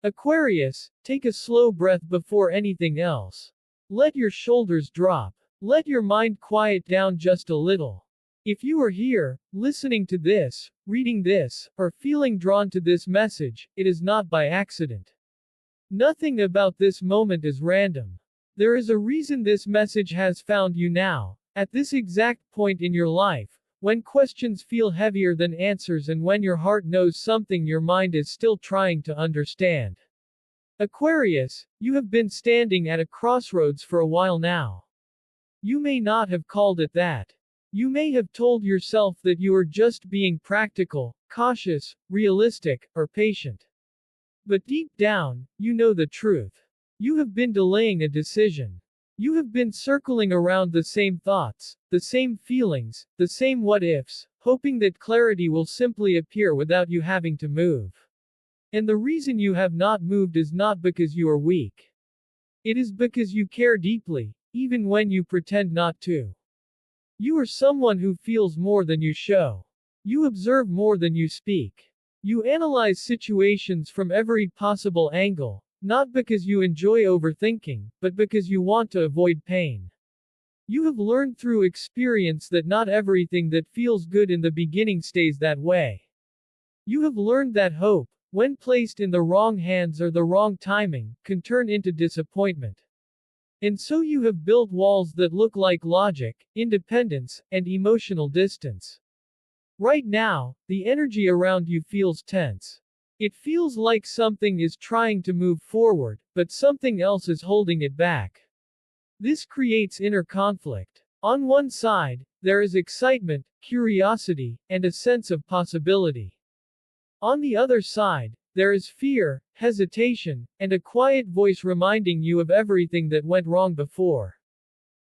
Aquarius, take a slow breath before anything else. Let your shoulders drop. Let your mind quiet down just a little. If you are here, listening to this, reading this, or feeling drawn to this message, it is not by accident. Nothing about this moment is random. There is a reason this message has found you now, at this exact point in your life, when questions feel heavier than answers and when your heart knows something your mind is still trying to understand. Aquarius, you have been standing at a crossroads for a while now. You may not have called it that. You may have told yourself that you are just being practical, cautious, realistic, or patient. But deep down, you know the truth. You have been delaying a decision. You have been circling around the same thoughts, the same feelings, the same what-ifs, hoping that clarity will simply appear without you having to move. And the reason you have not moved is not because you are weak. It is because you care deeply, even when you pretend not to. You are someone who feels more than you show. You observe more than you speak. You analyze situations from every possible angle, not because you enjoy overthinking, but because you want to avoid pain. You have learned through experience that not everything that feels good in the beginning stays that way. You have learned that hope, when placed in the wrong hands or the wrong timing, can turn into disappointment. And so you have built walls that look like logic, independence, and emotional distance. Right now, the energy around you feels tense. It feels like something is trying to move forward, but something else is holding it back. This creates inner conflict. On one side, there is excitement, curiosity, and a sense of possibility. On the other side, there is fear, hesitation, and a quiet voice reminding you of everything that went wrong before.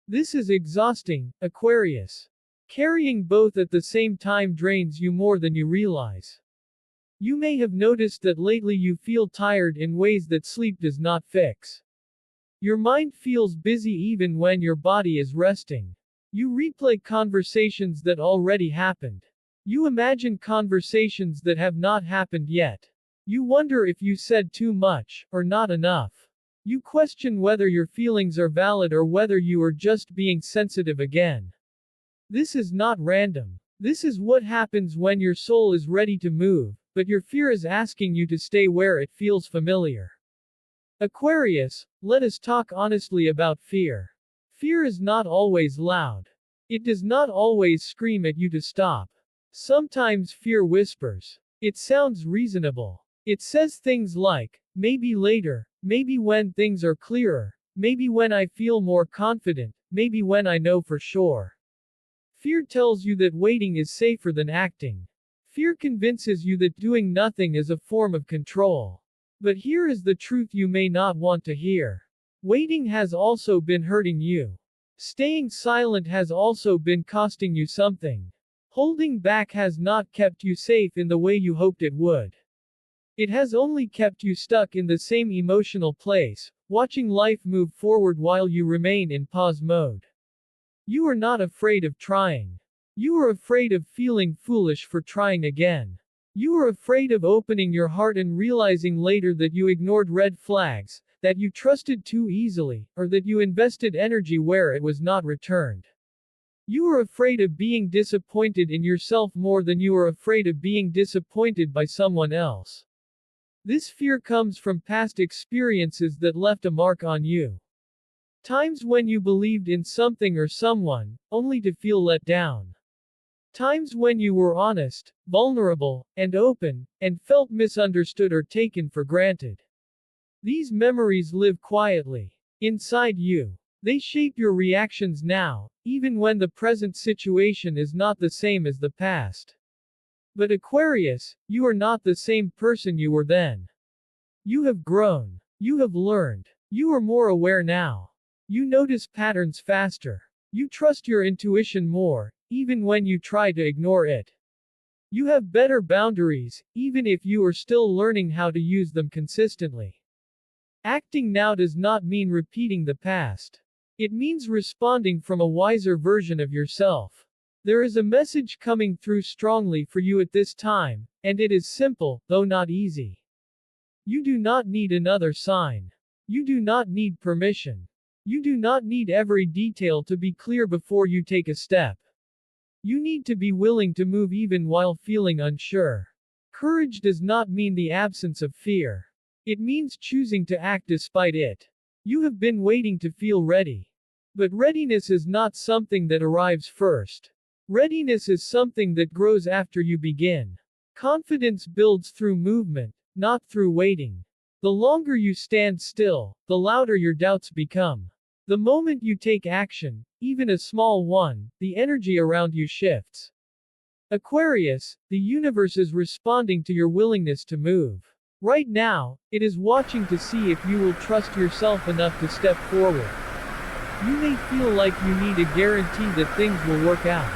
This is exhausting, Aquarius. Carrying both at the same time drains you more than you realize. You may have noticed that lately you feel tired in ways that sleep does not fix. Your mind feels busy even when your body is resting. You replay conversations that already happened. You imagine conversations that have not happened yet. You wonder if you said too much, or not enough. You question whether your feelings are valid or whether you are just being sensitive again. This is not random. This is what happens when your soul is ready to move, but your fear is asking you to stay where it feels familiar. Aquarius, let us talk honestly about fear. Fear is not always loud. It does not always scream at you to stop. Sometimes fear whispers. It sounds reasonable. It says things like, maybe later, maybe when things are clearer, maybe when I feel more confident, maybe when I know for sure. Fear tells you that waiting is safer than acting. Fear convinces you that doing nothing is a form of control. But here is the truth you may not want to hear. Waiting has also been hurting you. Staying silent has also been costing you something. Holding back has not kept you safe in the way you hoped it would. It has only kept you stuck in the same emotional place, watching life move forward while you remain in pause mode. You are not afraid of trying. You are afraid of feeling foolish for trying again. You are afraid of opening your heart and realizing later that you ignored red flags, that you trusted too easily, or that you invested energy where it was not returned. You are afraid of being disappointed in yourself more than you are afraid of being disappointed by someone else. This fear comes from past experiences that left a mark on you. Times when you believed in something or someone, only to feel let down. Times when you were honest, vulnerable, and open, and felt misunderstood or taken for granted. These memories live quietly inside you. They shape your reactions now, even when the present situation is not the same as the past. But Aquarius, you are not the same person you were then. You have grown. You have learned. You are more aware now. You notice patterns faster. You trust your intuition more, even when you try to ignore it. You have better boundaries, even if you are still learning how to use them consistently. Acting now does not mean repeating the past. It means responding from a wiser version of yourself. There is a message coming through strongly for you at this time, and it is simple, though not easy. You do not need another sign. You do not need permission. You do not need every detail to be clear before you take a step. You need to be willing to move even while feeling unsure. Courage does not mean the absence of fear. It means choosing to act despite it. You have been waiting to feel ready. But readiness is not something that arrives first. Readiness is something that grows after you begin. Confidence builds through movement, not through waiting. The longer you stand still, the louder your doubts become. The moment you take action, even a small one, the energy around you shifts. Aquarius, the universe is responding to your willingness to move. Right now, it is watching to see if you will trust yourself enough to step forward. You may feel like you need a guarantee that things will work out.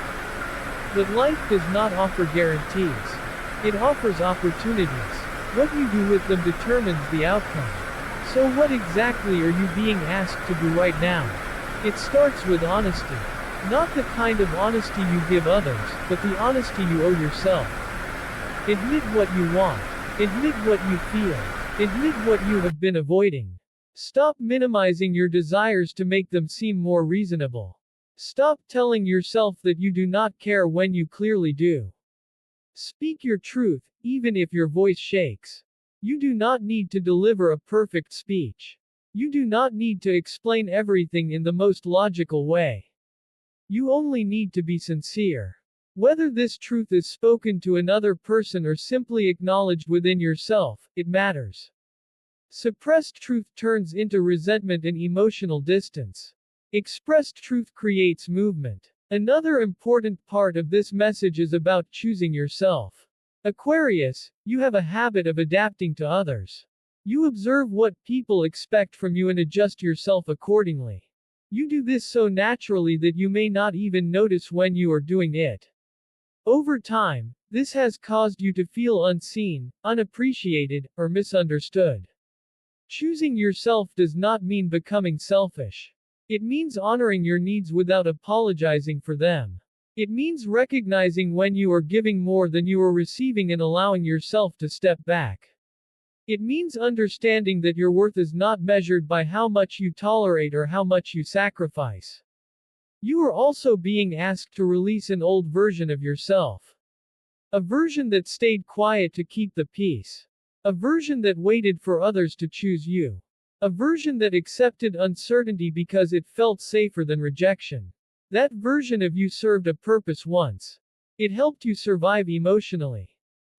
But life does not offer guarantees. It offers opportunities. What you do with them determines the outcome. So what exactly are you being asked to do right now? It starts with honesty. Not the kind of honesty you give others, but the honesty you owe yourself. Admit what you want. Admit what you feel. Admit what you have been avoiding. Stop minimizing your desires to make them seem more reasonable. Stop telling yourself that you do not care when you clearly do. Speak your truth, even if your voice shakes. You do not need to deliver a perfect speech. You do not need to explain everything in the most logical way. You only need to be sincere. Whether this truth is spoken to another person or simply acknowledged within yourself, it matters. Suppressed truth turns into resentment and emotional distance. Expressed truth creates movement. Another important part of this message is about choosing yourself. Aquarius, you have a habit of adapting to others. You observe what people expect from you and adjust yourself accordingly. You do this so naturally that you may not even notice when you are doing it. Over time, this has caused you to feel unseen, unappreciated, or misunderstood. Choosing yourself does not mean becoming selfish. It means honoring your needs without apologizing for them. It means recognizing when you are giving more than you are receiving and allowing yourself to step back. It means understanding that your worth is not measured by how much you tolerate or how much you sacrifice. You are also being asked to release an old version of yourself. A version that stayed quiet to keep the peace. A version that waited for others to choose you. A version that accepted uncertainty because it felt safer than rejection. That version of you served a purpose once. It helped you survive emotionally.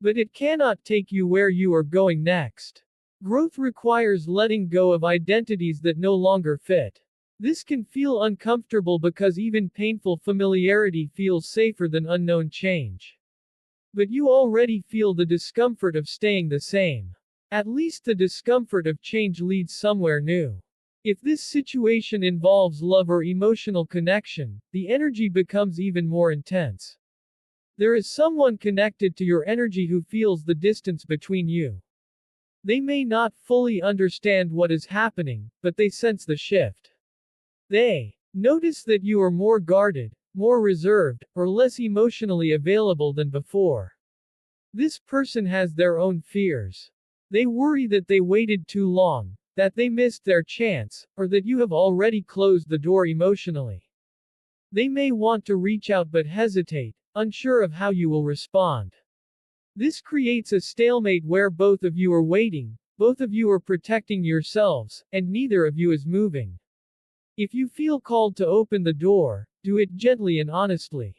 But it cannot take you where you are going next. Growth requires letting go of identities that no longer fit. This can feel uncomfortable because even painful familiarity feels safer than unknown change. But you already feel the discomfort of staying the same. At least the discomfort of change leads somewhere new. If this situation involves love or emotional connection, the energy becomes even more intense. There is someone connected to your energy who feels the distance between you. They may not fully understand what is happening, but they sense the shift. They notice that you are more guarded, more reserved, or less emotionally available than before. This person has their own fears. They worry that they waited too long, that they missed their chance, or that you have already closed the door emotionally. They may want to reach out but hesitate, unsure of how you will respond. This creates a stalemate where both of you are waiting, both of you are protecting yourselves, and neither of you is moving. If you feel called to open the door, do it gently and honestly.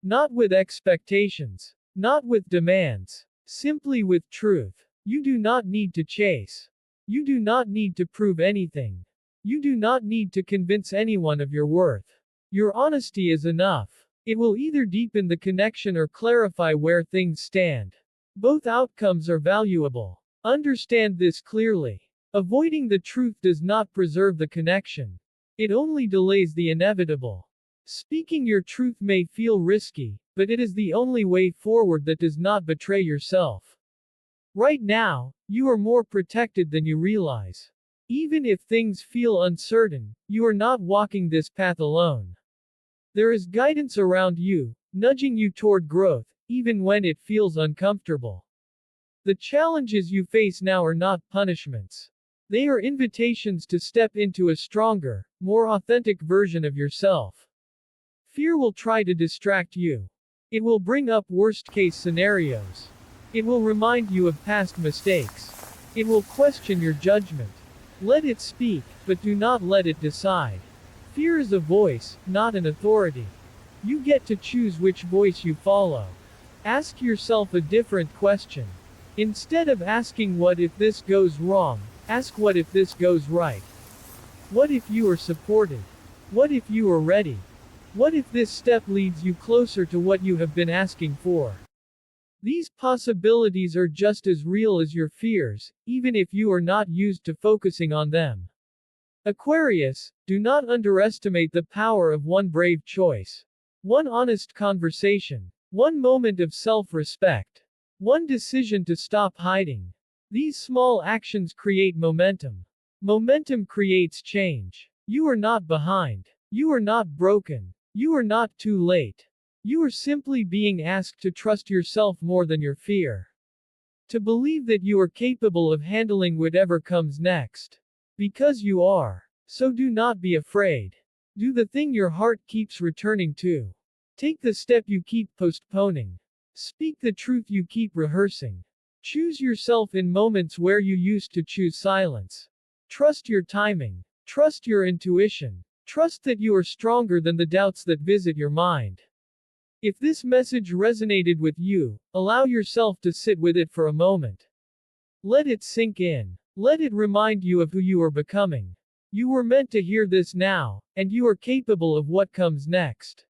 Not with expectations. Not with demands. Simply with truth. You do not need to chase. You do not need to prove anything. You do not need to convince anyone of your worth. Your honesty is enough. It will either deepen the connection or clarify where things stand. Both outcomes are valuable. Understand this clearly. Avoiding the truth does not preserve the connection. It only delays the inevitable. Speaking your truth may feel risky, but it is the only way forward that does not betray yourself. Right now, you are more protected than you realize. Even if things feel uncertain, you are not walking this path alone. There is guidance around you, nudging you toward growth, even when it feels uncomfortable. The challenges you face now are not punishments. They are invitations to step into a stronger, more authentic version of yourself. Fear will try to distract you. It will bring up worst-case scenarios. It will remind you of past mistakes. It will question your judgment. Let it speak, but do not let it decide. Fear is a voice, not an authority. You get to choose which voice you follow. Ask yourself a different question. Instead of asking what if this goes wrong, ask what if this goes right. What if you are supported? What if you are ready? What if this step leads you closer to what you have been asking for? These possibilities are just as real as your fears, even if you are not used to focusing on them. Aquarius, do not underestimate the power of one brave choice. One honest conversation. One moment of self-respect. One decision to stop hiding. These small actions create momentum. Momentum creates change. You are not behind. You are not broken. You are not too late. You are simply being asked to trust yourself more than your fear. To believe that you are capable of handling whatever comes next. Because you are. So do not be afraid. Do the thing your heart keeps returning to. Take the step you keep postponing. Speak the truth you keep rehearsing. Choose yourself in moments where you used to choose silence. Trust your timing. Trust your intuition. Trust that you are stronger than the doubts that visit your mind. If this message resonated with you, allow yourself to sit with it for a moment. Let it sink in. Let it remind you of who you are becoming. You were meant to hear this now, and you are capable of what comes next.